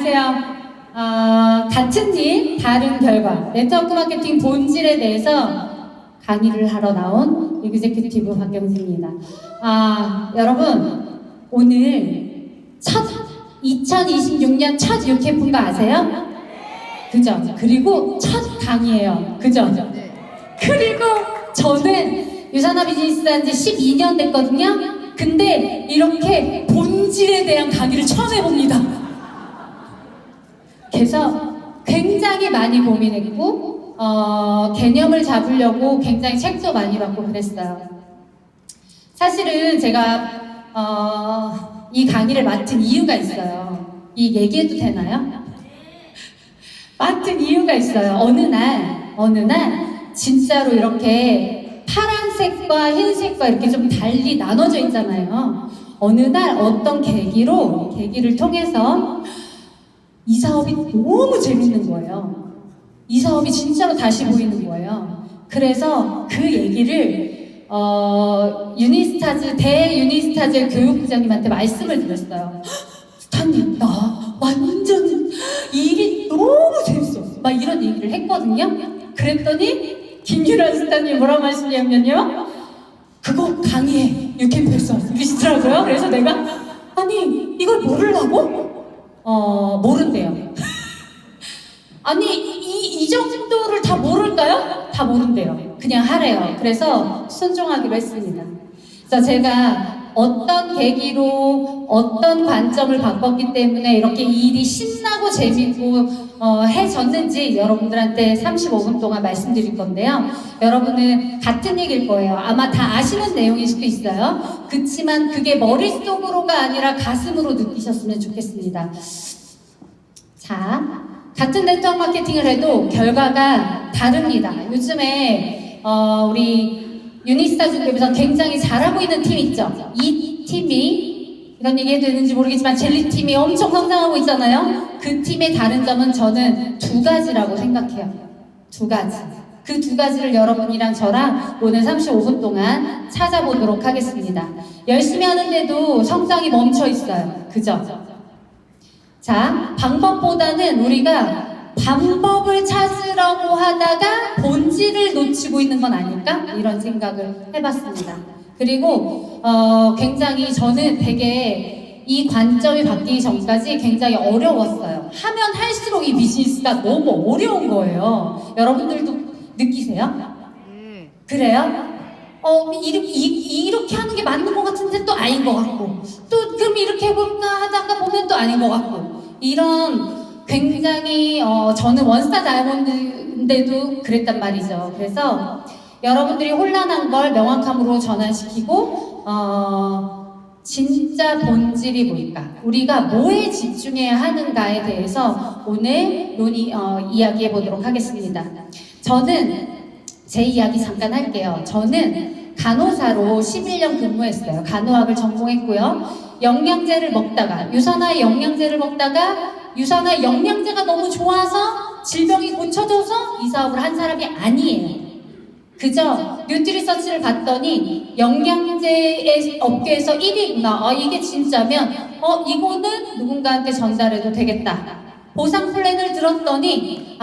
안녕하세요. 같은 일, 다른 결과, 네트워크 마케팅 본질에 대해서 강의를 하러 나온 에그제큐티브 박경진입니다. 여러분, 오늘 2026년 첫 UKF인 거 아세요? 그죠? 그리고 첫 강의예요. 그죠? 그리고 저는 유산화 비즈니스 한 지 12년 됐거든요. 근데 이렇게 본질에 대한 강의를 처음 해봅니다. 그래서 굉장히 많이 고민했고 개념을 잡으려고 굉장히 책도 많이 받고 그랬어요. 사실은 제가 이 강의를 맡은 이유가 있어요. 이 얘기해도 되나요? 맡은 이유가 있어요. 어느 날 진짜로 이렇게 파란색과 흰색과 이렇게 좀 달리 나눠져 있잖아요. 어느 날 어떤 계기를 통해서 이 사업이 너무 재밌는 거예요. 이 사업이 진짜로 다시 보이는 거예요. 그래서 그 얘기를 대유니스타즈 교육부장님한테 말씀을 드렸어요. 스타님, 나 완전 일이 너무 재밌어. 막 이런 얘기를 했거든요. 그랬더니 김유란 스타님 뭐라고 하시냐면요. 그거 강의해. 유캠프에서 이러시더라고요. 그래서 내가 아니 이걸 모르려고? 모른대요. 아니 이 정도를 다 모를까요? 다 모른대요. 그냥 하래요. 그래서 순종하기로 했습니다. 그래서 제가 어떤 계기로 어떤 관점을 바꿨기 때문에 이렇게 일이 신나고 재밌고 해졌는지 여러분들한테 35분 동안 말씀드릴 건데요. 여러분은 같은 얘기일 거예요. 아마 다 아시는 내용일 수도 있어요. 그치만 그게 머릿속으로가 아니라 가슴으로 느끼셨으면 좋겠습니다. 자, 같은 네트워크 마케팅을 해도 결과가 다릅니다. 요즘에 우리 유니스타 중에서 굉장히 잘하고 있는 팀 있죠? 이 팀이 이런 얘기 해도 되는지 모르겠지만 젤리팀이 엄청 성장하고 있잖아요? 그 팀의 다른 점은 저는 두 가지라고 생각해요. 두 가지. 그 두 가지를 여러분이랑 저랑 오늘 35분 동안 찾아보도록 하겠습니다. 열심히 하는데도 성장이 멈춰 있어요. 그죠? 자, 방법보다는 우리가 방법을 찾으려고 하다가 본질을 놓치고 있는 건 아닐까? 이런 생각을 해봤습니다. 그리고 굉장히 저는 되게 이 관점이 바뀌기 전까지 굉장히 어려웠어요. 하면 할수록 이 비즈니스가 너무 어려운 거예요. 여러분들도 느끼세요? 그래요? 이렇게 하는 게 맞는 것 같은데 또 아닌 것 같고 또 그럼 이렇게 해볼까 하다가 보면 또 아닌 것 같고 이런 굉장히 저는 원스타 다이아몬드인데도 그랬단 말이죠. 그래서 여러분들이 혼란한 걸 명확함으로 전환시키고 진짜 본질이 뭘까? 우리가 뭐에 집중해야 하는가에 대해서 오늘 이야기해 보도록 하겠습니다. 저는 제 이야기 잠깐 할게요. 저는 간호사로 11년 근무했어요. 간호학을 전공했고요. 영양제를 먹다가 유산화 영양제를 먹다가 유산화 영양제가 너무 좋아서 질병이 고쳐져서 이 사업을 한 사람이 아니에요. 그저 뉴트리서치를 봤더니 영양제 업계에서 1위구나. 이게 진짜면 이거는 누군가한테 전달해도 되겠다. 보상 플랜을 들었더니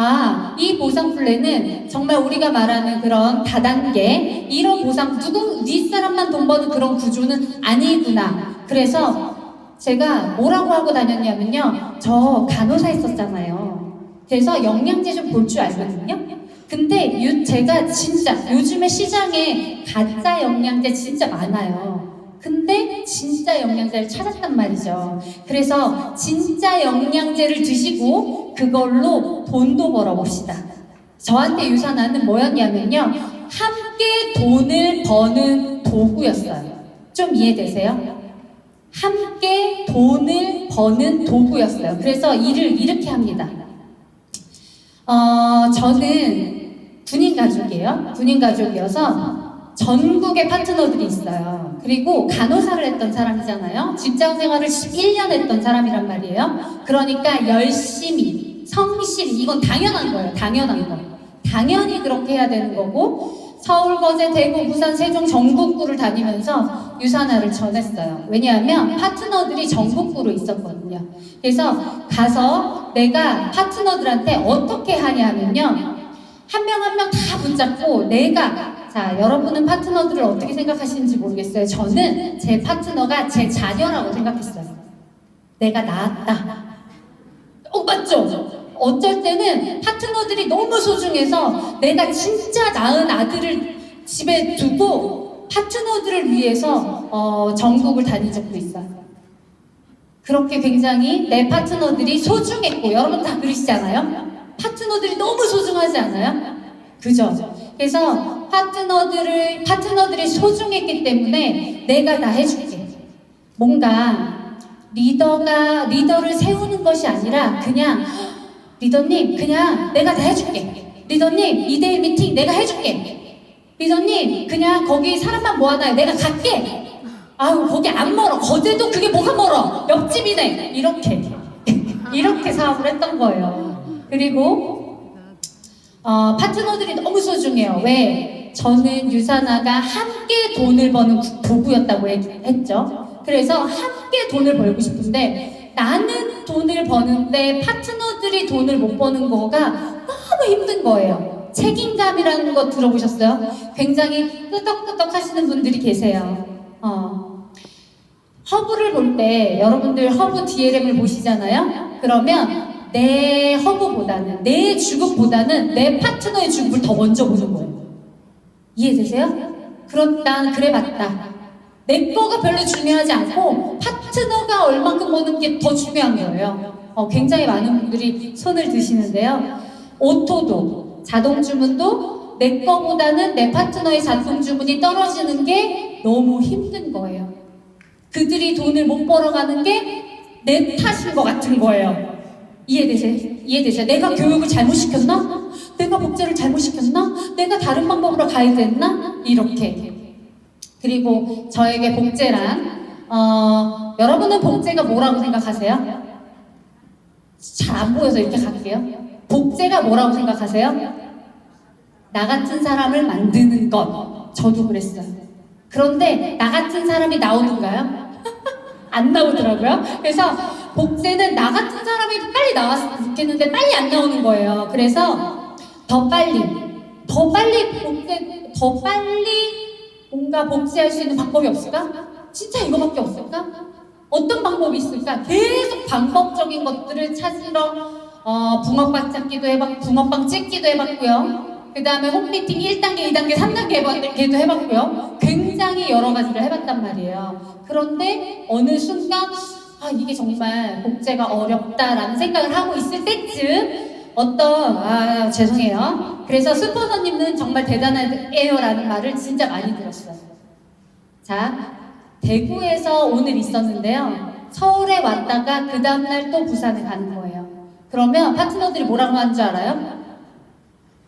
이 보상 플랜은 정말 우리가 말하는 그런 다단계 이런 보상 윗사람만 돈 버는 그런 구조는 아니구나. 그래서 제가 뭐라고 하고 다녔냐면요. 저 간호사 했었잖아요. 그래서 영양제 좀 볼 줄 알거든요. 근데 제가 진짜 요즘에 시장에 가짜 영양제 진짜 많아요. 근데 진짜 영양제를 찾았단 말이죠. 그래서 진짜 영양제를 드시고 그걸로 돈도 벌어봅시다. 저한테 유산화는 뭐였냐면요. 함께 돈을 버는 도구였어요. 좀 이해되세요? 함께 돈을 버는 도구였어요. 그래서 일을 이렇게 합니다. 저는 군인 가족이어서 전국에 파트너들이 있어요. 그리고 간호사를 했던 사람이잖아요. 직장 생활을 11년 했던 사람이란 말이에요. 그러니까 열심히, 성실히, 이건 당연한 거예요. 당연히 그렇게 해야 되는 거고 서울, 거제, 대구, 부산, 세종 전국구를 다니면서 유산화를 전했어요. 왜냐하면 파트너들이 전국구로 있었거든요. 그래서 가서 내가 파트너들한테 어떻게 하냐 하면요. 한 명 한 명 다 붙잡고 자, 여러분은 파트너들을 어떻게 생각하시는지 모르겠어요. 저는 제 파트너가 제 자녀라고 생각했어요. 내가 낳았다. 맞죠? 어쩔 때는 파트너들이 너무 소중해서 내가 진짜 낳은 아들을 집에 두고 파트너들을 위해서 전국을 다닌 적도 있어요. 그렇게 굉장히 내 파트너들이 소중했고, 여러분 다 그러시잖아요? 파트너들이 너무 소중하지 않아요? 그죠? 그래서 파트너들이 소중했기 때문에 내가 다 해줄게. 뭔가 리더를 세우는 것이 아니라 그냥 리더님 그냥 내가 다 해줄게. 리더님 2대1 미팅 내가 해줄게. 리더님 그냥 거기 사람만 모아놔요. 내가 갈게. 아유 거기 안 멀어. 거제도 그게 뭐가 멀어. 옆집이네. 이렇게 사업을 했던 거예요. 그리고 파트너들이 너무 소중해요. 왜? 저는 유산화가 함께 돈을 버는 부부였다고 했죠. 그래서 함께 돈을 벌고 싶은데 나는 돈을 버는데 파트너들이 돈을 못 버는 거가 너무 힘든 거예요. 책임감이라는 거 들어보셨어요? 굉장히 끄덕끄덕 하시는 분들이 계세요. 허브를 볼 때 여러분들 허브 DLM을 보시잖아요? 그러면 내 허브보다는 내 주급보다는 내 파트너의 주급을 더 먼저 보는 거예요. 이해되세요? 그럼 난 그래 봤다. 내 거가 별로 중요하지 않고 파트너가 얼만큼 버는 게 더 중요한 거예요. 굉장히 많은 분들이 손을 드시는데요. 오토도 자동 주문도 내 거보다는 내 파트너의 자동 주문이 떨어지는 게 너무 힘든 거예요. 그들이 돈을 못 벌어가는 게 내 탓인 것 같은 거예요. 이해되세요? 내가 교육을 잘못 시켰나? 내가 복제를 잘못 시켰나? 내가 다른 방법으로 가야 됐나? 이렇게. 그리고 저에게 복제란 여러분은 복제가 뭐라고 생각하세요? 잘 안 보여서 이렇게 갈게요. 복제가 뭐라고 생각하세요? 나 같은 사람을 만드는 것. 저도 그랬어요. 그런데 나 같은 사람이 나오는가요? 안 나오더라고요. 그래서 복제는 나 같은 사람이 빨리 나왔으면 좋겠는데 빨리 안 나오는 거예요. 그래서 더 빨리 뭔가 복제할 수 있는 방법이 없을까? 진짜 이거밖에 없을까? 어떤 방법이 있을까? 계속 방법적인 것들을 찾으러 붕어빵 찾기도 해봤고 붕어빵 찍기도 해봤고요. 그 다음에 홈미팅 1단계, 2단계, 3단계도 해봤고요. 굉장히 여러 가지를 해봤단 말이에요. 그런데 어느 순간 이게 정말 복제가 어렵다라는 생각을 하고 있을 때쯤 죄송해요. 그래서 스포너님은 정말 대단해요 라는 말을 진짜 많이 들었어요. 자, 대구에서 오늘 있었는데요. 서울에 왔다가 그 다음날 또 부산에 가는 거예요. 그러면 파트너들이 뭐라고 하는 줄 알아요?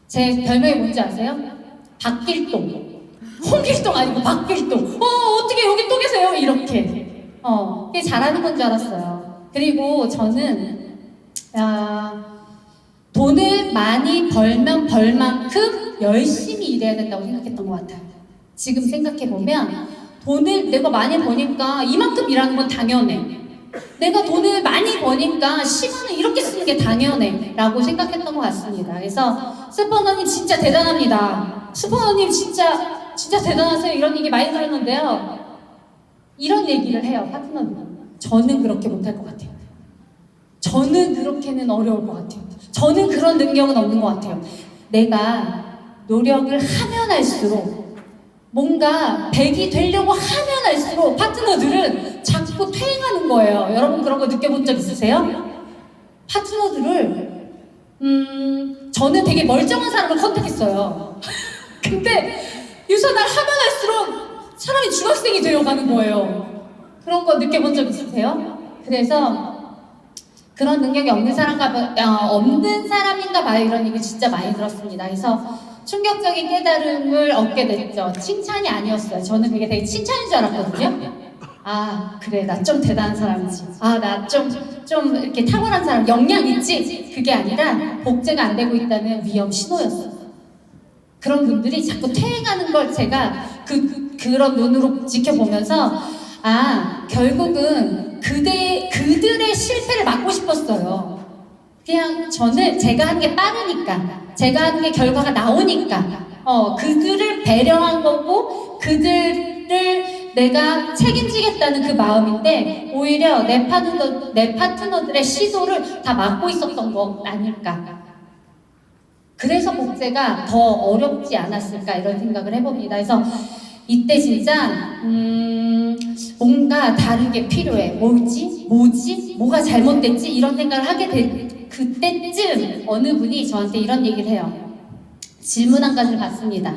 제 별명이 뭔지 아세요? 박길동. 홍길동 아니고 박길동. 어떻게 여기 또 계세요? 이렇게. 그게 잘하는 건 줄 알았어요. 그리고 저는 돈을 많이 벌면 벌만큼 열심히 일해야 된다고 생각했던 것 같아요. 지금 생각해보면 돈을 내가 많이 버니까 이만큼 일하는 건 당연해. 내가 돈을 많이 버니까 시간을 이렇게 쓰는 게 당연해 라고 생각했던 것 같습니다. 그래서 스포너님 진짜 대단합니다. 스포너님 진짜 대단하세요. 이런 얘기 많이 들었는데요. 이런 얘기를 해요, 파트너들이. 저는 그렇게 못할 것 같아요. 저는 그렇게는 어려울 것 같아요. 저는 그런 능력은 없는 것 같아요. 내가 노력을 하면 할수록 뭔가 100이 되려고 하면 할수록 파트너들은 자꾸 퇴행하는 거예요. 여러분 그런 거 느껴본 적 있으세요? 파트너들을 저는 되게 멀쩡한 사람을 컨택했어요. 근데 유산화를 하면 할수록 사람이 중학생이 되어가는 거예요. 그런 거 느껴본 적 있으세요? 그래서 그런 능력이 없는 사람인가 봐요. 이런 얘기 진짜 많이 들었습니다. 그래서 충격적인 깨달음을 얻게 됐죠. 칭찬이 아니었어요. 저는 그게 되게 칭찬인 줄 알았거든요. 그래, 나 좀 대단한 사람이지. 나 좀 이렇게 탁월한 사람, 역량 있지? 그게 아니라 복제가 안 되고 있다는 위험 신호였어요. 그런 분들이 자꾸 퇴행하는 걸 제가 그런 눈으로 지켜보면서 아, 결국은 그들의 실패를 막고 싶었어요. 그냥 저는 제가 하는 게 빠르니까, 제가 하는 게 결과가 나오니까, 그들을 배려한 거고, 그들을 내가 책임지겠다는 그 마음인데, 오히려 내 파트너들의 시도를 다 막고 있었던 거 아닐까. 그래서 복제가 더 어렵지 않았을까, 이런 생각을 해봅니다. 그래서 이때 진짜, 뭔가 다른 게 필요해. 뭐지? 뭐가 잘못됐지? 이런 생각을 하게 될 그때쯤 어느 분이 저한테 이런 얘기를 해요. 질문 한 가지를 받습니다.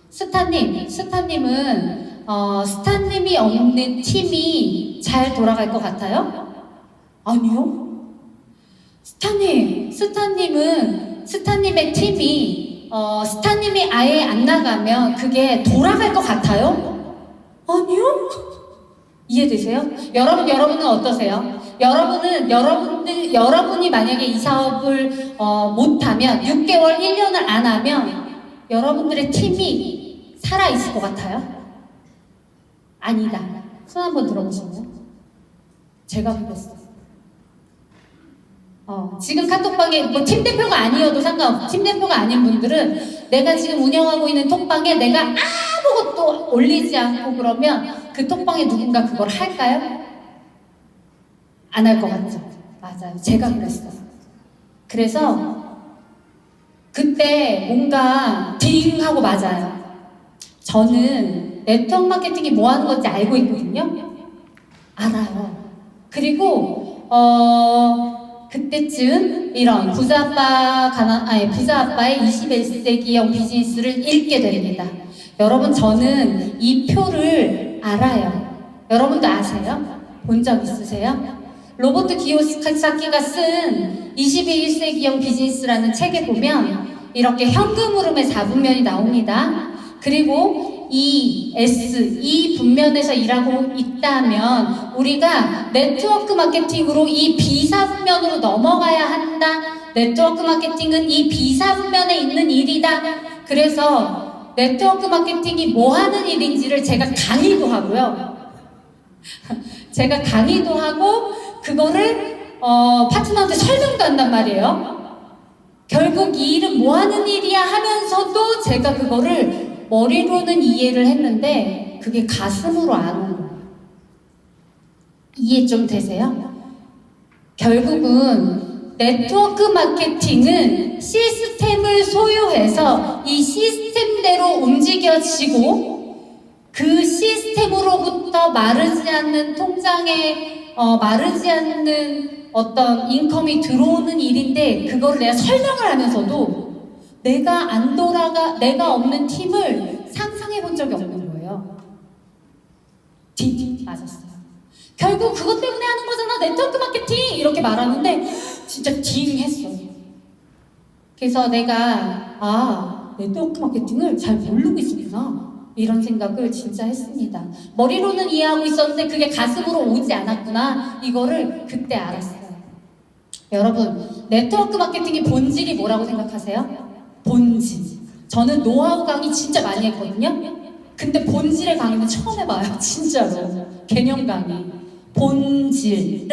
스타님은 스타님이 없는 팀이 잘 돌아갈 것 같아요? 아니요. 스타님의 팀이 스타님이 아예 안 나가면 그게 돌아갈 것 같아요? 아니요? 이해되세요? 여러분은 어떠세요? 여러분이 만약에 이 사업을 못하면 6개월, 1년을 안 하면 여러분들의 팀이 살아있을 것 같아요? 아니다. 손 한번 들어보시면 제가 그랬어요. 지금 카톡방에 뭐 팀대표가 아니어도 상관없어. 팀대표가 아닌 분들은 내가 지금 운영하고 있는 톡방에 내가 아무것도 올리지 않고 그러면 그 톡방에 누군가 그걸 할까요? 안 할 것 같죠? 맞아요. 제가 그랬어요. 그래서 그때 뭔가 딩 하고 맞아요. 저는 네트워크 마케팅이 뭐 하는 건지 알고 있거든요. 알아요. 그리고 그때쯤 이런 부자아빠의 21세기형 비즈니스를 읽게 됩니다. 여러분, 저는 이 표를 알아요. 여러분도 아세요? 본 적 있으세요? 로버트 기요사키가 쓴 21세기형 비즈니스라는 책에 보면 이렇게 현금 흐름의 4분면이 나옵니다. 그리고 이 분면에서 일하고 있다면 우리가 네트워크 마케팅으로 이 B4분면으로 넘어가야 한다. 네트워크 마케팅은 이 B4분면에 있는 일이다. 그래서 네트워크 마케팅이 뭐 하는 일인지를 제가 강의도 하고요. 제가 강의도 하고 그거를 파트너한테 설명도 한단 말이에요. 결국 이 일은 뭐 하는 일이야 하면서도 제가 그거를 머리로는 이해를 했는데 그게 가슴으로 안 오는 거예요. 이해 좀 되세요? 결국은 네트워크 마케팅은 시스템을 소유해서 이 시스템대로 움직여지고 그 시스템으로부터 마르지 않는 통장에 마르지 않는 어떤 인컴이 들어오는 일인데 그거를 내가 설명을 하면서도 내가 없는 팀을 상상해 본 적이 없는 거예요. 맞았어요. 결국 그것 때문에 하는 거잖아. 네트워크 마케팅! 이렇게 말하는데 진짜 딩 했어요. 그래서 내가 네트워크 마케팅을 잘 모르고 있었구나. 이런 생각을 진짜 했습니다. 머리로는 이해하고 있었는데 그게 가슴으로 오지 않았구나. 이거를 그때 알았어요. 여러분, 네트워크 마케팅의 본질이 뭐라고 생각하세요? 본질. 저는 노하우 강의 진짜 많이 했거든요. 근데 본질의 강의는 처음 해봐요. 진짜로. 개념 강의. 본질은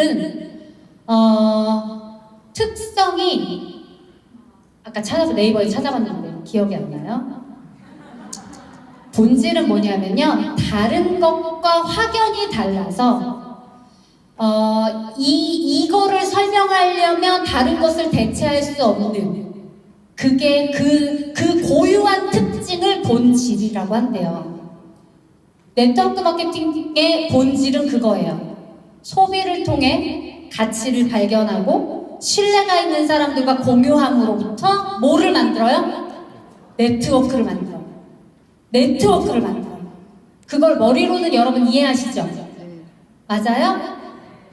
특성이 아까 네이버에 찾아봤는데 기억이 안 나요. 본질은 뭐냐면요, 다른 것과 확연히 달라서 이거를 설명하려면 다른 것을 대체할 수 없는 그게 그 고유한 특징을 본질이라고 한대요. 네트워크 마케팅의 본질은 그거예요. 소비를 통해 가치를 발견하고 신뢰가 있는 사람들과 공유함으로부터 뭐를 만들어요? 네트워크를 만들어요. 그걸 머리로는 여러분 이해하시죠? 맞아요?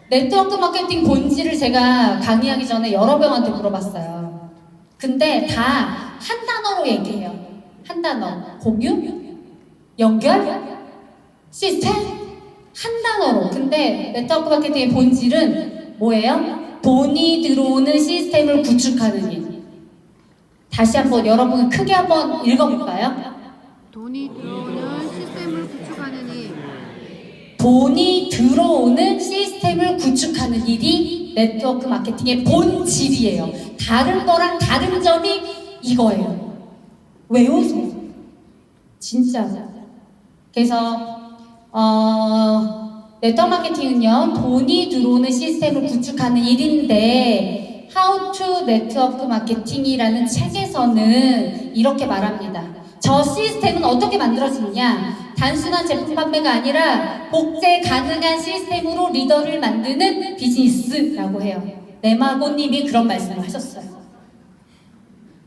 네트워크 마케팅 본질을 제가 강의하기 전에 여러 명한테 물어봤어요. 근데 다 한 단어로 얘기해요. 한 단어. 공유? 연결? 시스템? 한 단어로. 근데 네트워크 마케팅의 본질은 뭐예요? 돈이 들어오는 시스템을 구축하는 일. 다시 한번 여러분 크게 한번 읽어볼까요? 돈이 들어오는 시스템을 구축하는 일. 돈이 들어오는 시스템을 구축하는 일이 네트워크 마케팅의 본질이에요. 다른 거랑 다른 점이 이거예요. 외우세요. 진짜. 그래서 네트워크 마케팅은요, 돈이 들어오는 시스템을 구축하는 일인데 How to Network Marketing이라는 책에서는 이렇게 말합니다. 저 시스템은 어떻게 만들어지느냐? 단순한 제품 판매가 아니라 복제 가능한 시스템으로 리더를 만드는 비즈니스라고 해요. 레마고님이 그런 말씀을 하셨어요.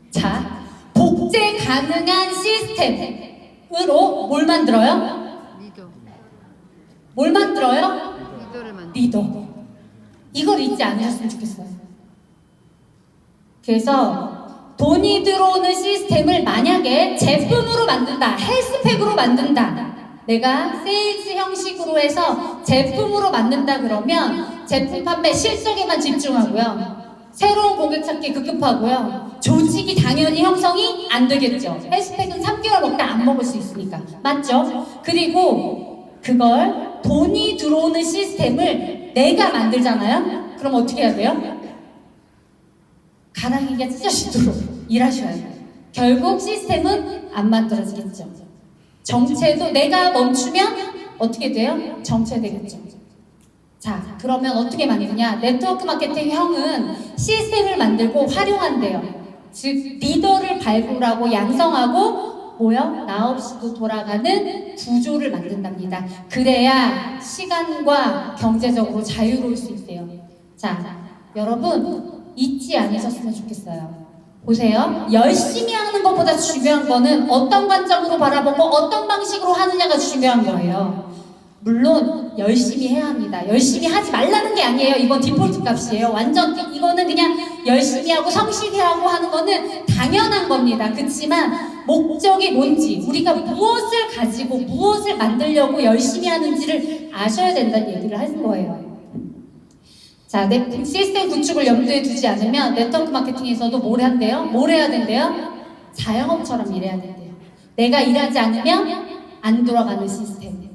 자, 복제 가능한 시스템으로 뭘 만들어요? 리더. 뭘 만들어요? 리더를 만들. 리더. 이걸 잊지 않으셨으면 좋겠어요. 그래서 돈이 들어오는 시스템을 만약에 제품으로 만든다, 헬스팩으로 만든다, 내가 세일즈 형식으로 해서 제품으로 만든다 그러면 제품 판매 실적에만 집중하고요. 새로운 고객 찾기 급급하고요. 조직이 당연히 형성이 안 되겠죠. 헬스팩은 3개월 먹다 안 먹을 수 있으니까. 맞죠? 그리고 그걸 돈이 들어오는 시스템을 내가 만들잖아요? 그럼 어떻게 해야 돼요? 가랑이가 찢어지도록 일하셔야 돼요. 결국 시스템은 안 만들어지겠죠. 정체도 내가 멈추면 어떻게 돼요? 정체되겠죠. 자, 그러면 어떻게 만드냐? 네트워크 마케팅 형은 시스템을 만들고 활용한대요. 즉, 리더를 발굴하고 양성하고 뭐요? 나 없이도 돌아가는 구조를 만든답니다. 그래야 시간과 경제적으로 자유로울 수 있대요. 자, 여러분 잊지 않으셨으면 좋겠어요. 보세요. 열심히 하는 것보다 중요한 거는 어떤 관점으로 바라보고 어떤 방식으로 하느냐가 중요한 거예요. 물론 열심히 해야 합니다. 열심히 하지 말라는 게 아니에요. 이건 디폴트 값이에요. 완전 이거는 그냥 열심히 하고 성실히 하고 하는 거는 당연한 겁니다. 그렇지만 목적이 뭔지, 우리가 무엇을 가지고 무엇을 만들려고 열심히 하는지를 아셔야 된다는 얘기를 하는 거예요. 자, 시스템 구축을 염두에 두지 않으면 네트워크 마케팅에서도 뭘 한대요? 뭘 해야 된대요? 자영업처럼 일해야 된대요. 내가 일하지 않으면 안 돌아가는 시스템.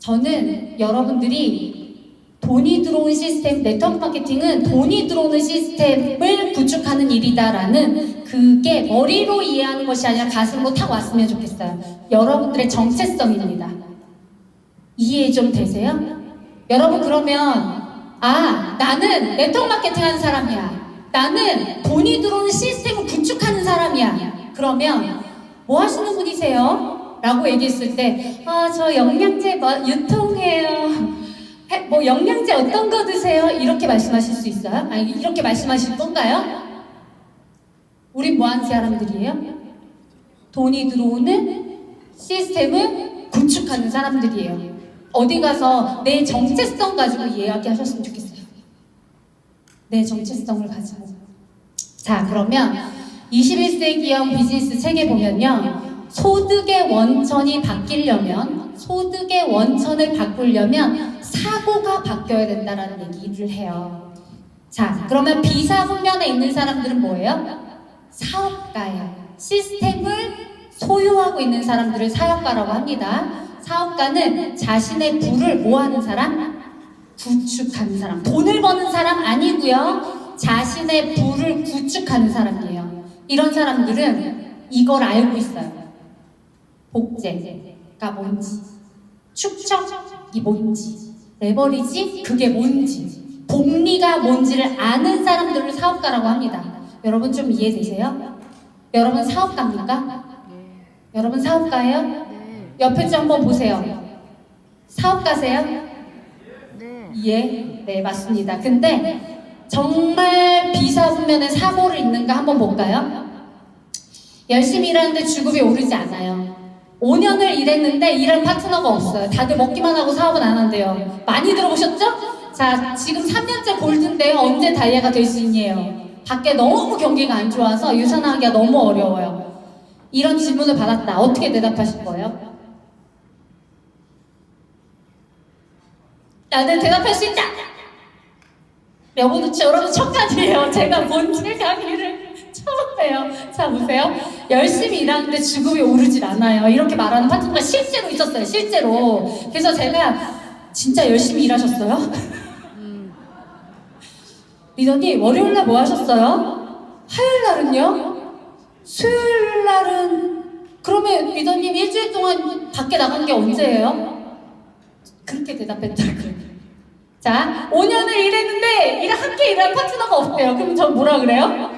저는 여러분들이 돈이 들어오는 시스템, 네트워크 마케팅은 돈이 들어오는 시스템을 구축하는 일이다라는 그게 머리로 이해하는 것이 아니라 가슴으로 탁 왔으면 좋겠어요. 여러분들의 정체성입니다. 이해 좀 되세요? 여러분 그러면 나는 네트워크 마케팅 하는 사람이야. 나는 돈이 들어오는 시스템을 구축하는 사람이야. 그러면 뭐 하시는 분이세요? 라고 얘기했을 때 저 영양제 유통해요. 뭐 영양제 어떤 거 드세요? 이렇게 말씀하실 수 있어요? 아니 이렇게 말씀하실 건가요? 우린 뭐 하는 사람들이에요? 돈이 들어오는 시스템을 구축하는 사람들이에요. 어디 가서 내 정체성 가지고 이야기하셨으면 좋겠어요. 내 정체성을 가지고. 자, 그러면 21세기형 비즈니스 책에 보면요. 소득의 원천이 바뀌려면, 소득의 원천을 바꾸려면 사고가 바뀌어야 된다는 얘기를 해요. 자, 그러면 비사분면에 있는 사람들은 뭐예요? 사업가예요. 시스템을 소유하고 있는 사람들을 사업가라고 합니다. 사업가는 자신의 부를 뭐 하는 사람? 구축하는 사람. 돈을 버는 사람 아니고요. 자신의 부를 구축하는 사람이에요. 이런 사람들은 이걸 알고 있어요. 복제가 뭔지, 축적이 뭔지, 레버리지 그게 뭔지, 복리가 뭔지를 아는 사람들을 사업가라고 합니다. 여러분 좀 이해되세요? 여러분 사업가입니까? 네. 여러분 사업가예요? 네. 옆에 좀 한번 보세요. 사업가세요? 네. 네, 맞습니다. 근데 정말 비사분면의 사고를 있는가 한번 볼까요? 열심히 일하는데 주급이 오르지 않아요. 5년을 일했는데 일할 파트너가 없어요. 다들 먹기만 하고 사업은 안 한대요. 많이 들어보셨죠? 자, 지금 3년째 골드인데요. 언제 다이아가 될 수 있냐요. 밖에 너무 경기가 안 좋아서 유산하기가 너무 어려워요. 이런 질문을 받았다. 어떻게 대답하실 거예요? 나는 대답할 수 있다! 여러분 첫 강의예요. 제가 뭔지 강의를 처음이에요. 자, 보세요. 열심히 일하는데 주급이 오르질 않아요. 이렇게 말하는 파트너가 실제로 있었어요. 실제로. 그래서 제가 진짜 열심히 일하셨어요? 리더님, 월요일날 뭐 하셨어요? 화요일날은요? 수요일날은 그러면 리더님 일주일 동안 밖에 나간 게 언제예요? 그렇게 대답했더라고요. 자, 5년을 일했는데 함께 일하는 파트너가 없대요. 그럼 전 뭐라 그래요?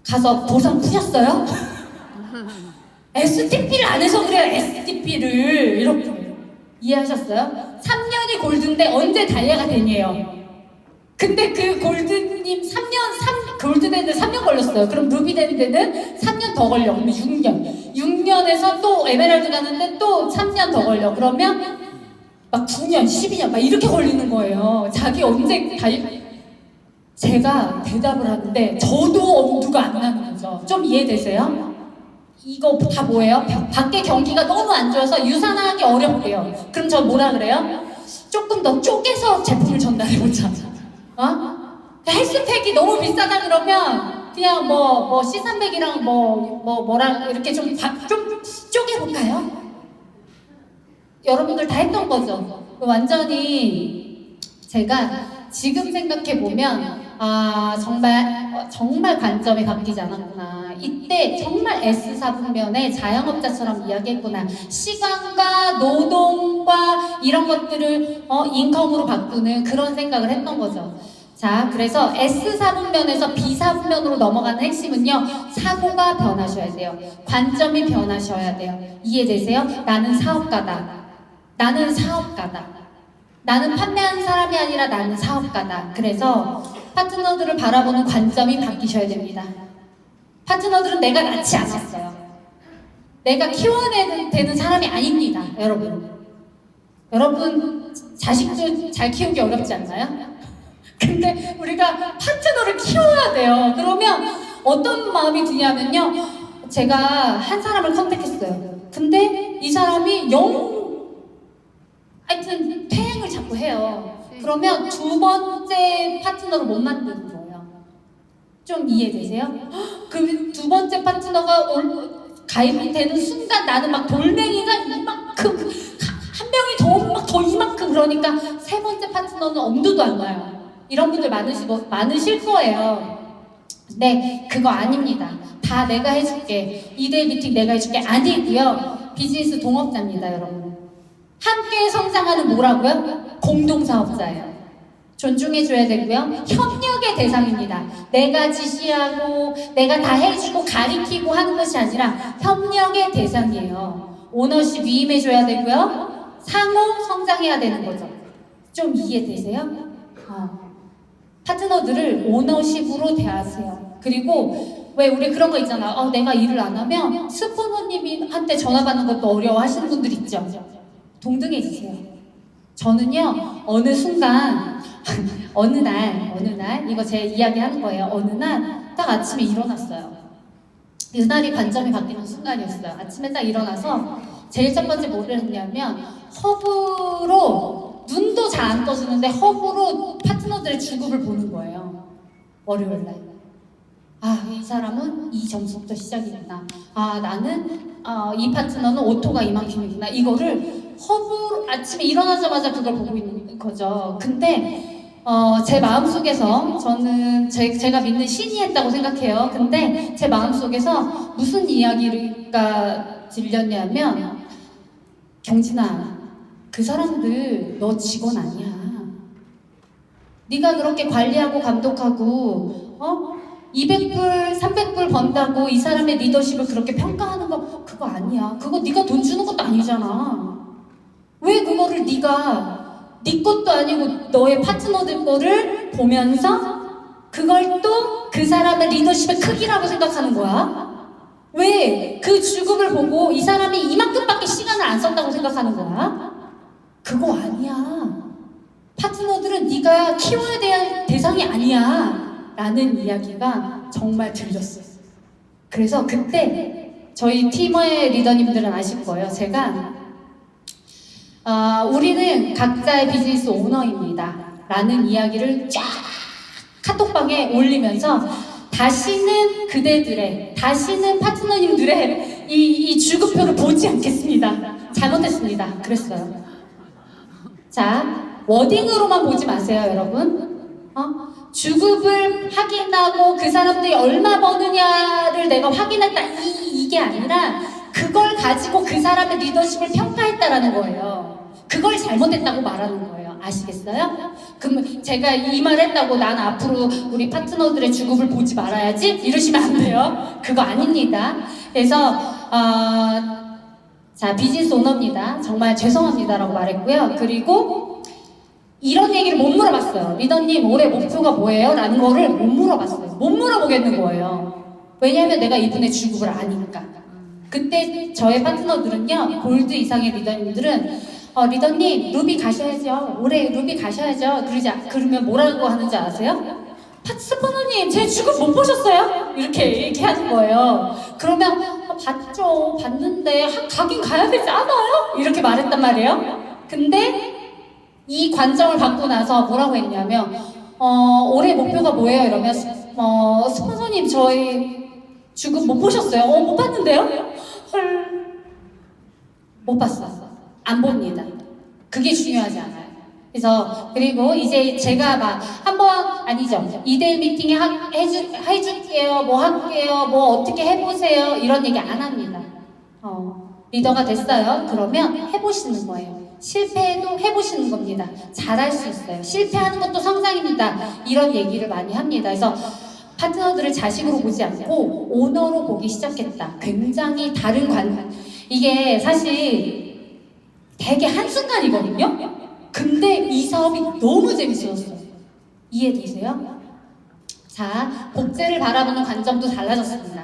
가서 보상 푸셨어요? STP를 안 해서 그래요. STP를 이렇게 이해하셨어요? 3년이 골드인데 언제 다이아가 되냐요. 근데 그 골드님 골드 되는데 3년 걸렸어요. 그럼 루비 되는 데는 3년 더 걸려. 그럼 6년. 6년에서 또 에메랄드 가는데 또 3년 더 걸려. 그러면 막 9년, 12년 막 이렇게 걸리는 거예요. 자기 언제 제가 대답을 하는데 저도 엄두가 안 나는 거죠. 좀 이해되세요? 이거 다 뭐예요? 밖에 경기가 너무 안 좋아서 유산하기 어렵대요. 그럼 저 뭐라 그래요? 조금 더 쪼개서 제품을 전달해보자. 헬스팩이 너무 비싸다 그러면 그냥 뭐 C300이랑 뭐랑 이렇게 좀 쪼개볼까요? 여러분들 다 했던 거죠. 완전히 제가 지금 생각해보면 정말 관점이 바뀌지 않았구나. 이때 정말 S4분면에 자영업자처럼 이야기했구나. 시간과 노동과 이런 것들을 인컴으로 바꾸는 그런 생각을 했던 거죠. 자, 그래서 S4분면에서 B4분면으로 넘어가는 핵심은요, 사고가 변하셔야 돼요. 관점이 변하셔야 돼요. 이해되세요? 나는 사업가다. 나는 사업가다. 나는 판매하는 사람이 아니라 나는 사업가다. 그래서 파트너들을 바라보는 관점이 바뀌셔야 됩니다. 파트너들은 내가 낳지 않았어요. 내가 키워내야 되는 사람이 아닙니다, 여러분. 여러분, 자식도 잘 키우기 어렵지 않나요? 근데 우리가 파트너를 키워야 돼요. 그러면 어떤 마음이 드냐면요. 제가 한 사람을 선택했어요. 근데 이 사람이 하여튼 퇴행을 자꾸 해요. 그러면 두 번째 파트너를 못 만드는 거예요. 좀 이해되세요? 그 두 번째 파트너가 가입이 되는 순간 나는 막 돌멩이가 이만큼 한 명이 더 이만큼 그러니까 세 번째 파트너는 엄두도 안 나요. 이런 분들 많으실 거예요. 근데 그거 아닙니다. 다 내가 해줄게. 2대1 미팅 내가 해줄게. 아니고요. 비즈니스 동업자입니다, 여러분. 함께 성장하는 뭐라고요? 공동사업자예요. 존중해줘야 되고요. 협력의 대상입니다. 내가 지시하고 내가 다 해주고 가리키고 하는 것이 아니라 협력의 대상이에요. 오너십 위임해줘야 되고요. 상호 성장해야 되는 거죠. 좀 이해되세요? 파트너들을 오너십으로 대하세요. 그리고 왜 우리 그런 거 있잖아. 내가 일을 안 하면 스포너님한테 전화 받는 것도 어려워하시는 분들 있죠. 동등해지세요. 저는요, 어느 순간, 어느 날, 이거 제 이야기 하는 거예요. 어느 날, 딱 아침에 일어났어요. 그날이 관점이 바뀌는 순간이었어요. 아침에 딱 일어나서, 제일 첫 번째 뭘 했냐면, 허브로, 눈도 잘 안 떠주는데, 허브로 파트너들의 주급을 보는 거예요. 월요일날. 이 사람은 이 점수부터 시작이구나. 나는 이 파트너는 오토가 이만큼이구나. 이거를 아침에 일어나자마자 그걸 보고 있는 거죠. 근데 제 마음속에서 저는 제가 믿는 신이 했다고 생각해요. 근데 제 마음속에서 무슨 이야기가 들렸냐면 경진아, 그 사람들 너 직원 아니야. 네가 그렇게 관리하고 감독하고 200불, 300불 번다고 이 사람의 리더십을 그렇게 평가하는 거 그거 아니야. 그거 네가 돈 주는 것도 아니잖아. 왜 그거를 네가 네 것도 아니고 너의 파트너들 거를 보면서 그걸 또 그 사람의 리더십의 크기라고 생각하는 거야? 왜 그 주급을 보고 이 사람이 이만큼밖에 시간을 안 썼다고 생각하는 거야? 그거 아니야. 파트너들은 네가 키워야 될 대상이 아니야. 라는 이야기가 정말 들렸어요. 그래서 그때 저희 팀의 리더님들은 아실 거예요. 제가 우리는 각자의 비즈니스 오너입니다. 라는 이야기를 쫙 카톡방에 올리면서 다시는 그대들의, 다시는 파트너님들의 이 주급표를 보지 않겠습니다. 잘못했습니다. 그랬어요. 자, 워딩으로만 보지 마세요, 여러분. 주급을 확인하고 그 사람들이 얼마 버느냐를 내가 확인했다, 이게 아니라 그걸 가지고 그 사람의 리더십을 평가했다라는 거예요. 그걸 잘못했다고 말하는 거예요. 아시겠어요? 그럼 제가 이 말 했다고 난 앞으로 우리 파트너들의 주급을 보지 말아야지? 이러시면 안 돼요. 그거 아닙니다. 그래서 자, 비즈니스 오너입니다. 정말 죄송합니다라고 말했고요. 그리고 이런 얘기를 못 물어봤어요. 리더님 올해 목표가 뭐예요? 라는 거를 못 물어봤어요. 못 물어보겠는 거예요. 왜냐하면 내가 이분의 주급을 아니니까. 그때 저의 파트너들은요, 골드 이상의 리더님들은 리더님 루비 가셔야죠. 올해 루비 가셔야죠. 그러면 뭐라고 하는지 아세요? 파트너님 제 주급 못 보셨어요? 이렇게 얘기하는 거예요. 그러면 봤죠. 봤는데 가긴 가야 되지 않아요? 이렇게 말했단 말이에요. 근데 이 관점을 받고 나서 뭐라고 했냐면 올해 목표가 뭐예요? 이러면 스폰서님 저희 주급 못 보셨어요? 못 봤는데요? 헐, 못 봤어. 안 봅니다. 그게 중요하지 않아요. 그래서 그리고 이제 제가 막 한번 아니죠. 2대1 미팅에 해줄게요. 뭐 할게요. 뭐 어떻게 해보세요. 이런 얘기 안 합니다. 리더가 됐어요. 그러면 해보시는 거예요. 실패해도 해보시는 겁니다. 잘할 수 있어요. 실패하는 것도 성장입니다. 이런 얘기를 많이 합니다. 그래서 파트너들을 자식으로 보지 않고 오너로 보기 시작했다. 굉장히 다른 관점. 이게 사실 되게 한순간이거든요? 근데 이 사업이 너무 재밌어졌어요. 이해되세요? 자, 복제를 바라보는 관점도 달라졌습니다.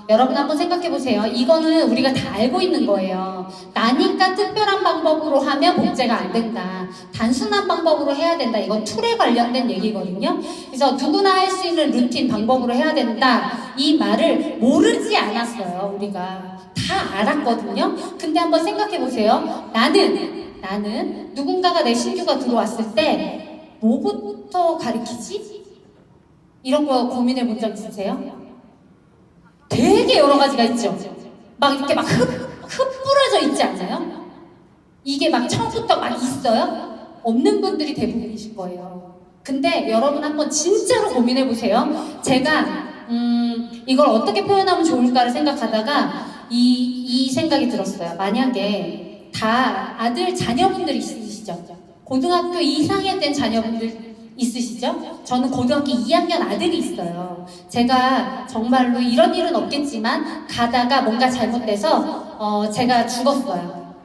여러분 한번 생각해보세요. 이거는 우리가 다 알고 있는 거예요. 나니까 특별한 방법으로 하면 복제가 안 된다. 단순한 방법으로 해야 된다. 이건 툴에 관련된 얘기거든요. 그래서 누구나 할 수 있는 루틴 방법으로 해야 된다. 이 말을 모르지 않았어요. 우리가 다 알았거든요. 근데 한번 생각해보세요. 나는 누군가가 내 신규가 들어왔을 때 뭐부터 가르치지? 이런 거 고민해 본 적 있으세요? 되게 여러 가지가 있죠. 막 이렇게 막 흩뿌려져 있지 않아요? 이게 막 처음부터 막 있어요? 없는 분들이 대부분이실 거예요. 근데 여러분 한번 진짜로 고민해 보세요. 제가 이걸 어떻게 표현하면 좋을까를 생각하다가 이 생각이 들었어요. 만약에 다 아들 자녀분들이 있으시죠? 고등학교 이상에 된 자녀분들 있으시죠? 저는 고등학교 2학년 아들이 있어요. 제가 정말로 이런 일은 없겠지만 가다가 뭔가 잘못돼서 제가 죽었어요.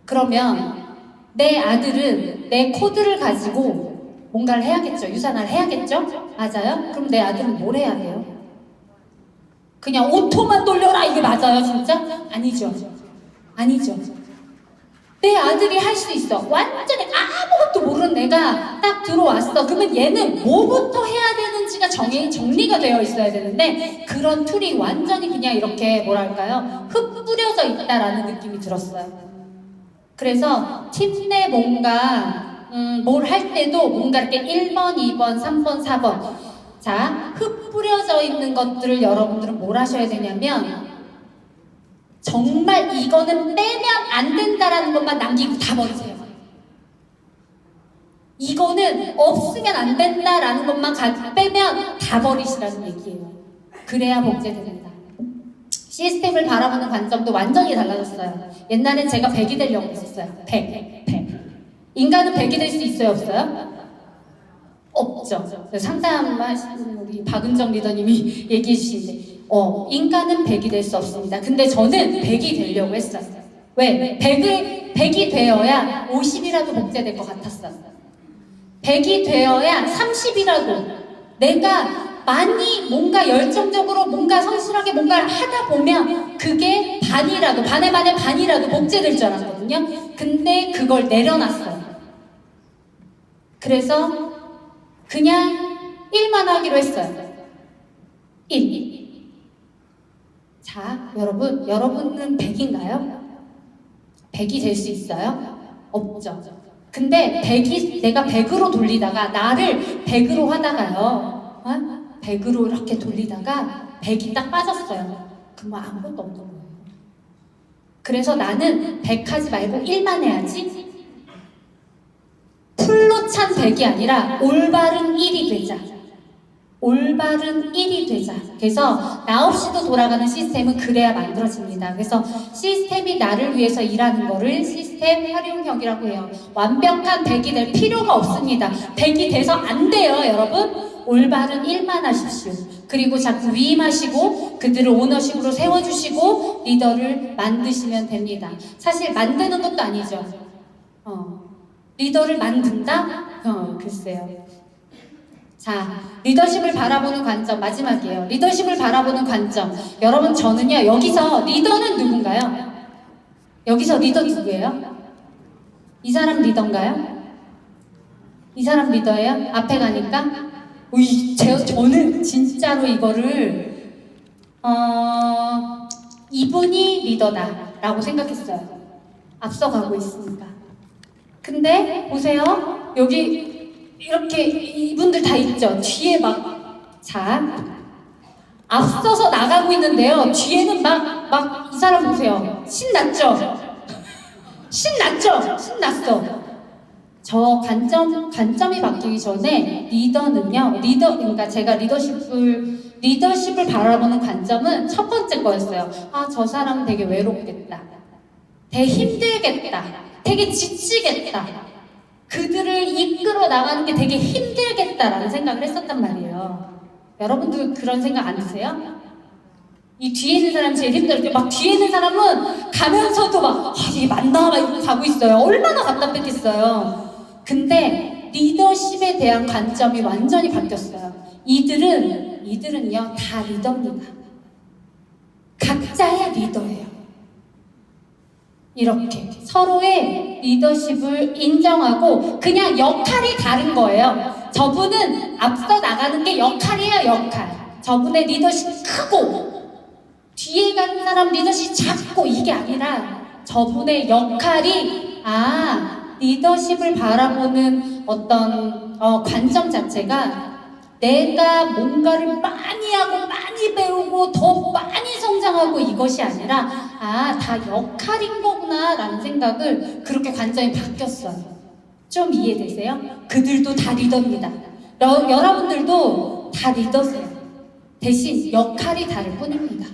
그러면 내 아들은 내 코드를 가지고 뭔가를 해야겠죠. 유산을 해야겠죠? 맞아요? 그럼 내 아들은 뭘 해야 돼요? 그냥 오토만 돌려라 이게 맞아요 진짜? 아니죠. 아니죠. 내 아들이 할 수 있어. 완전히 아무것도 모르는 내가 딱 들어왔어. 그러면 얘는 뭐부터 해야 되는지가 정리가 되어 있어야 되는데 그런 툴이 완전히 그냥 이렇게 뭐랄까요? 흩뿌려져 있다라는 느낌이 들었어요. 그래서 팀 내 뭔가 뭘 할 때도 뭔가 이렇게 1번, 2번, 3번, 4번 자, 흩뿌려져 있는 것들을 여러분들은 뭘 하셔야 되냐면 정말 이거는 빼면 안 된다라는 것만 남기고 다 버리세요. 이거는 없으면 안 된다라는 것만 빼면 다 버리시라는 얘기예요. 그래야 복제됩니다. 시스템을 바라보는 관점도 완전히 달라졌어요. 옛날엔 제가 100이 되려고 했었어요. 100. 인간은 100이 될 수 있어요? 없어요? 없죠. 상담하시는 우리 박은정 리더님이 얘기해 주시는데 인간은 100이 될 수 없습니다. 근데 저는 100이 되려고 했어요. 왜? 100이 되어야 50이라도 복제될 것 같았어요. 100이 되어야 30이라도 내가 많이 뭔가 열정적으로 뭔가 성실하게 뭔가를 하다 보면 그게 반이라도 반의 반이라도 복제될 줄 알았거든요. 근데 그걸 내려놨어요. 그래서 그냥 1만 하기로 했어요. 1. 자, 여러분은 100인가요? 100이 될 수 있어요? 없죠. 근데 내가 100으로 돌리다가 나를 100으로 하다가요. 100으로 이렇게 돌리다가 100이 딱 빠졌어요. 그러면 아무것도 없는 거예요. 그래서 나는 100 하지 말고 1만 해야지. 풀로 찬 100이 아니라 올바른 1이 되자. 올바른 1이 되자. 그래서 나 없이도 돌아가는 시스템은 그래야 만들어집니다. 그래서 시스템이 나를 위해서 일하는 거를 시스템 활용형이라고 해요. 완벽한 100이 될 필요가 없습니다. 100이 돼서 안 돼요, 여러분. 올바른 1만 하십시오. 그리고 자꾸 위임하시고 그들을 오너십으로 세워주시고 리더를 만드시면 됩니다. 사실 만드는 것도 아니죠. 리더를 만든다? 글쎄요. 자, 리더십을 바라보는 관점 마지막이에요. 리더십을 바라보는 관점. 여러분, 저는요, 여기서 리더는 누군가요? 여기서 리더 누구예요? 이 사람 리더인가요? 이 사람 리더예요? 앞에 가니까? 저는 진짜로 이거를 이분이 리더다라고 생각했어요. 앞서가고 있으니까. 근데 보세요. 여기 이렇게 이분들 다 있죠. 뒤에 자, 앞서서 나가고 있는데요. 뒤에는 이 사람 보세요. 신났죠? 신났어. 저 관점이 바뀌기 전에 리더는요, 그러니까 제가 리더십을 바라보는 관점은 첫 번째 거였어요. 저 사람 되게 외롭겠다. 되게 힘들겠다. 되게 지치겠다. 그들을 이끌어 나가는 게 되게 힘들겠다라는 생각을 했었단 말이에요. 여러분들 그런 생각 안 드세요? 이 뒤에 있는 사람이 제일 힘들게 막 뒤에 있는 사람은 가면서도 이게 맞나 막 이러고 가고 있어요. 얼마나 답답했겠어요. 근데 리더십에 대한 관점이 완전히 바뀌었어요. 이들은요 다 리더입니다. 각자의 리더예요. 이렇게 서로의 리더십을 인정하고 그냥 역할이 다른 거예요. 저분은 앞서 나가는 게 역할이에요, 역할. 저분의 리더십 크고 뒤에 가는 사람 리더십 작고 이게 아니라 저분의 역할이 리더십을 바라보는 어떤 관점 자체가 내가 뭔가를 많이 하고 많이 배우고 더 많이 성장하고 이것이 아니라 다 역할인 거구나 라는 생각을 그렇게 관점이 바뀌었어요. 좀 이해되세요? 그들도 다 리더입니다. 여러분들도 다 리더세요. 대신 역할이 다를 뿐입니다.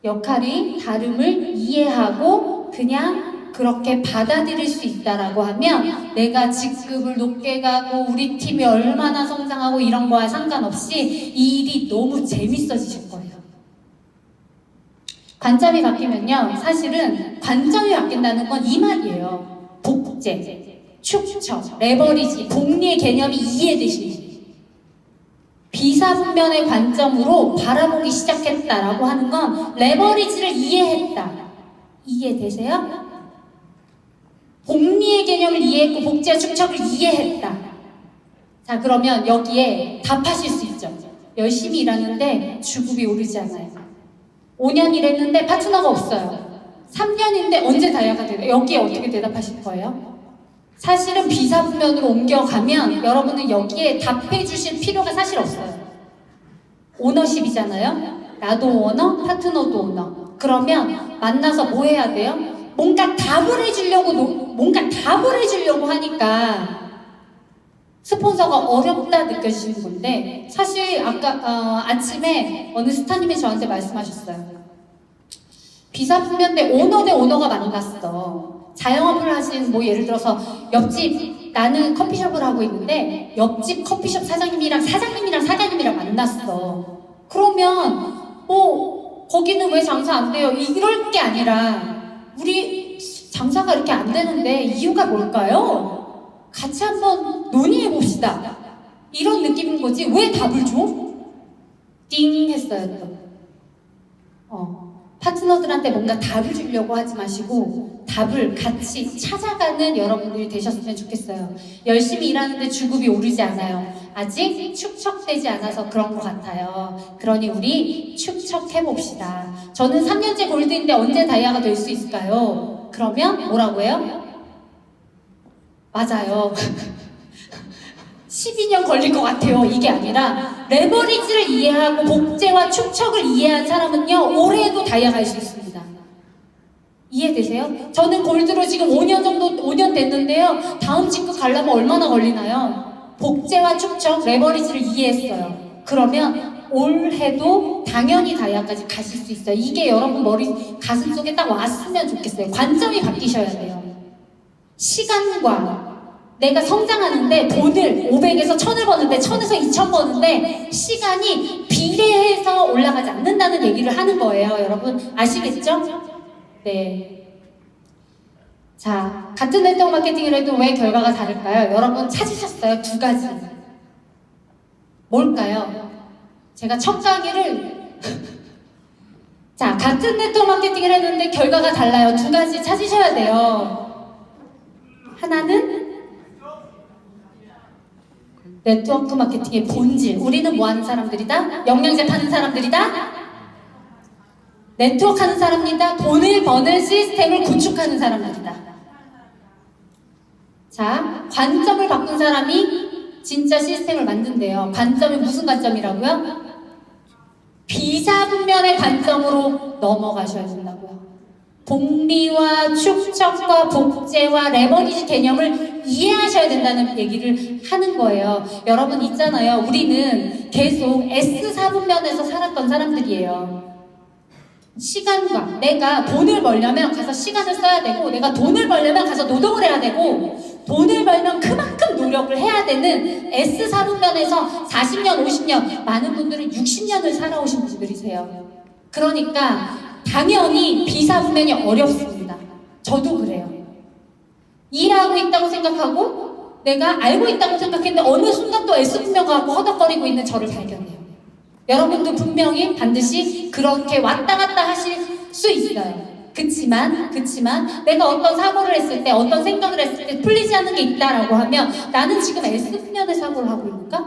역할이 다름을 이해하고 그냥 그렇게 받아들일 수 있다라고 하면 내가 직급을 높게 가고 우리 팀이 얼마나 성장하고 이런 거와 상관없이 이 일이 너무 재밌어지실 거예요. 관점이 바뀌면요, 사실은 관점이 바뀐다는 건 이 말이에요. 복제, 축적, 레버리지, 복리의 개념이 이해되시지. 비사분면의 관점으로 바라보기 시작했다라고 하는 건 레버리지를 이해했다. 이해되세요? 복리의 개념을 이해했고 복제와 축척을 이해했다. 자, 그러면 여기에 답하실 수 있죠. 열심히 일하는데 주급이 오르지 않아요. 5년 일했는데 파트너가 없어요. 3년인데 언제 다이아가 돼요? 여기에 어떻게 대답하실 거예요? 사실은 비사분면으로 옮겨가면 여러분은 여기에 답해 주실 필요가 사실 없어요. 오너십이잖아요. 나도 오너, 파트너도 오너. 그러면 만나서 뭐 해야 돼요? 뭔가 답을 해주려고 하니까 스폰서가 어렵다 느껴지시는 건데, 사실 아까 아침에 어느 스타님이 저한테 말씀하셨어요. 비사분면 대 오너가 만났어. 자영업을 하신 예를 들어서 옆집, 나는 커피숍을 하고 있는데 옆집 커피숍 사장님이랑 사장님이랑 만났어. 그러면 거기는 왜 장사 안 돼요? 이럴 게 아니라 우리 장사가 이렇게 안 되는데 이유가 뭘까요? 같이 한번 논의해 봅시다. 이런 느낌인 거지. 왜 답을 줘? 띵 했어요. 또. 파트너들한테 뭔가 답을 주려고 하지 마시고 답을 같이 찾아가는 여러분들이 되셨으면 좋겠어요. 열심히 일하는데 주급이 오르지 않아요. 아직 축척되지 않아서 그런 것 같아요. 그러니 우리 축척해봅시다. 저는 3년째 골드인데 언제 다이아가 될 수 있을까요? 그러면 뭐라고 해요? 맞아요. 12년 걸릴 것 같아요. 이게 아니라 레버리지를 이해하고 복제와 축척을 이해한 사람은요, 올해도 다이아 갈 수 있습니다. 이해되세요? 저는 골드로 지금 5년 됐는데요. 다음 직급 가려면 얼마나 걸리나요? 복제와 축척, 레버리지를 이해했어요. 그러면 올해도 당연히 다이아까지 가실 수 있어요. 이게 여러분 가슴 속에 딱 왔으면 좋겠어요. 관점이 바뀌셔야 돼요. 시간과 내가 성장하는데 돈을 500에서 1000을 버는데 1000에서 2000 버는데 시간이 비례해서 올라가지 않는다는 얘기를 하는 거예요. 여러분 아시겠죠? 네. 자, 같은 네트워크 마케팅을 해도 왜 결과가 다를까요? 여러분 찾으셨어요? 두 가지. 뭘까요? 제가 첫 강의를 자, 같은 네트워크 마케팅을 했는데 결과가 달라요. 두 가지 찾으셔야 돼요. 하나는 네트워크 마케팅의 본질. 우리는 뭐 하는 사람들이다? 영양제 파는 사람들이다? 네트워크 하는 사람이다? 돈을 버는 시스템을 구축하는 사람들이다. 자, 관점을 바꾼 사람이 진짜 시스템을 만든대요. 관점이 무슨 관점이라고요? 비사분면의 관점으로 넘어가셔야 된다고요. 복리와 축척과 복제와 레버리지 개념을 이해하셔야 된다는 얘기를 하는 거예요. 여러분 있잖아요. 우리는 계속 S4분면에서 살았던 사람들이에요. 시간과 내가 돈을 벌려면 가서 시간을 써야 되고, 내가 돈을 벌려면 가서 노동을 해야 되고, 돈을 벌면 그만큼 노력을 해야 되는 S4분면에서 40년, 50년, 많은 분들은 60년을 살아오신 분들이세요. 그러니까 당연히 비사분면이 어렵습니다. 저도 그래요. 이해하고 있다고 생각하고 내가 알고 있다고 생각했는데 어느 순간 또 S분면하고 허덕거리고 있는 저를 발견해요. 여러분도 분명히 반드시 그렇게 왔다 갔다 하실 수 있어요. 그치만 내가 어떤 사고를 했을 때, 어떤 생각을 했을 때 풀리지 않는 게 있다라고 하면 나는 지금 S분면의 사고를 하고 있는가?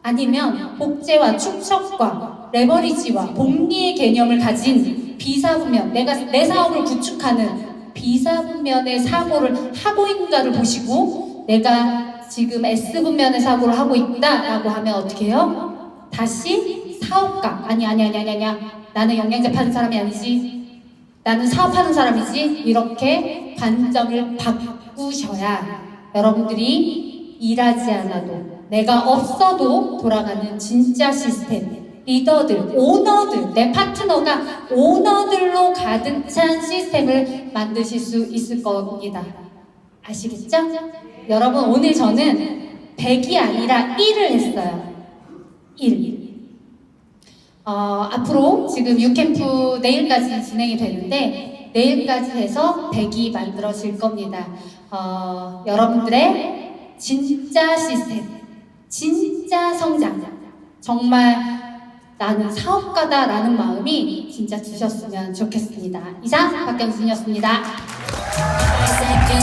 아니면 복제와 축척과 레버리지와 복리의 개념을 가진 비사분면, 내가 내 사업을 구축하는 비사분면의 사고를 하고 있는가를 보시고, 내가 지금 S분면의 사고를 하고 있다라고 하면 어떻게 해요? 다시 사업가, 아니야. 나는 영양제 파는 사람이 아니지. 나는 사업하는 사람이지. 이렇게 관점을 바꾸셔야 여러분들이 일하지 않아도, 내가 없어도 돌아가는 진짜 시스템, 리더들, 오너들, 내 파트너가 오너들로 가득 찬 시스템을 만드실 수 있을 겁니다. 아시겠죠? 여러분 오늘 저는 100이 아니라 1을 했어요. 1. 앞으로 지금 유캠프 내일까지 진행이 되는데 내일까지 해서 100이 만들어질 겁니다. 여러분들의 진짜 시스템, 진짜 성장, 정말 나는 사업가다라는 마음이 진짜 드셨으면 좋겠습니다. 이상 박경순이었습니다.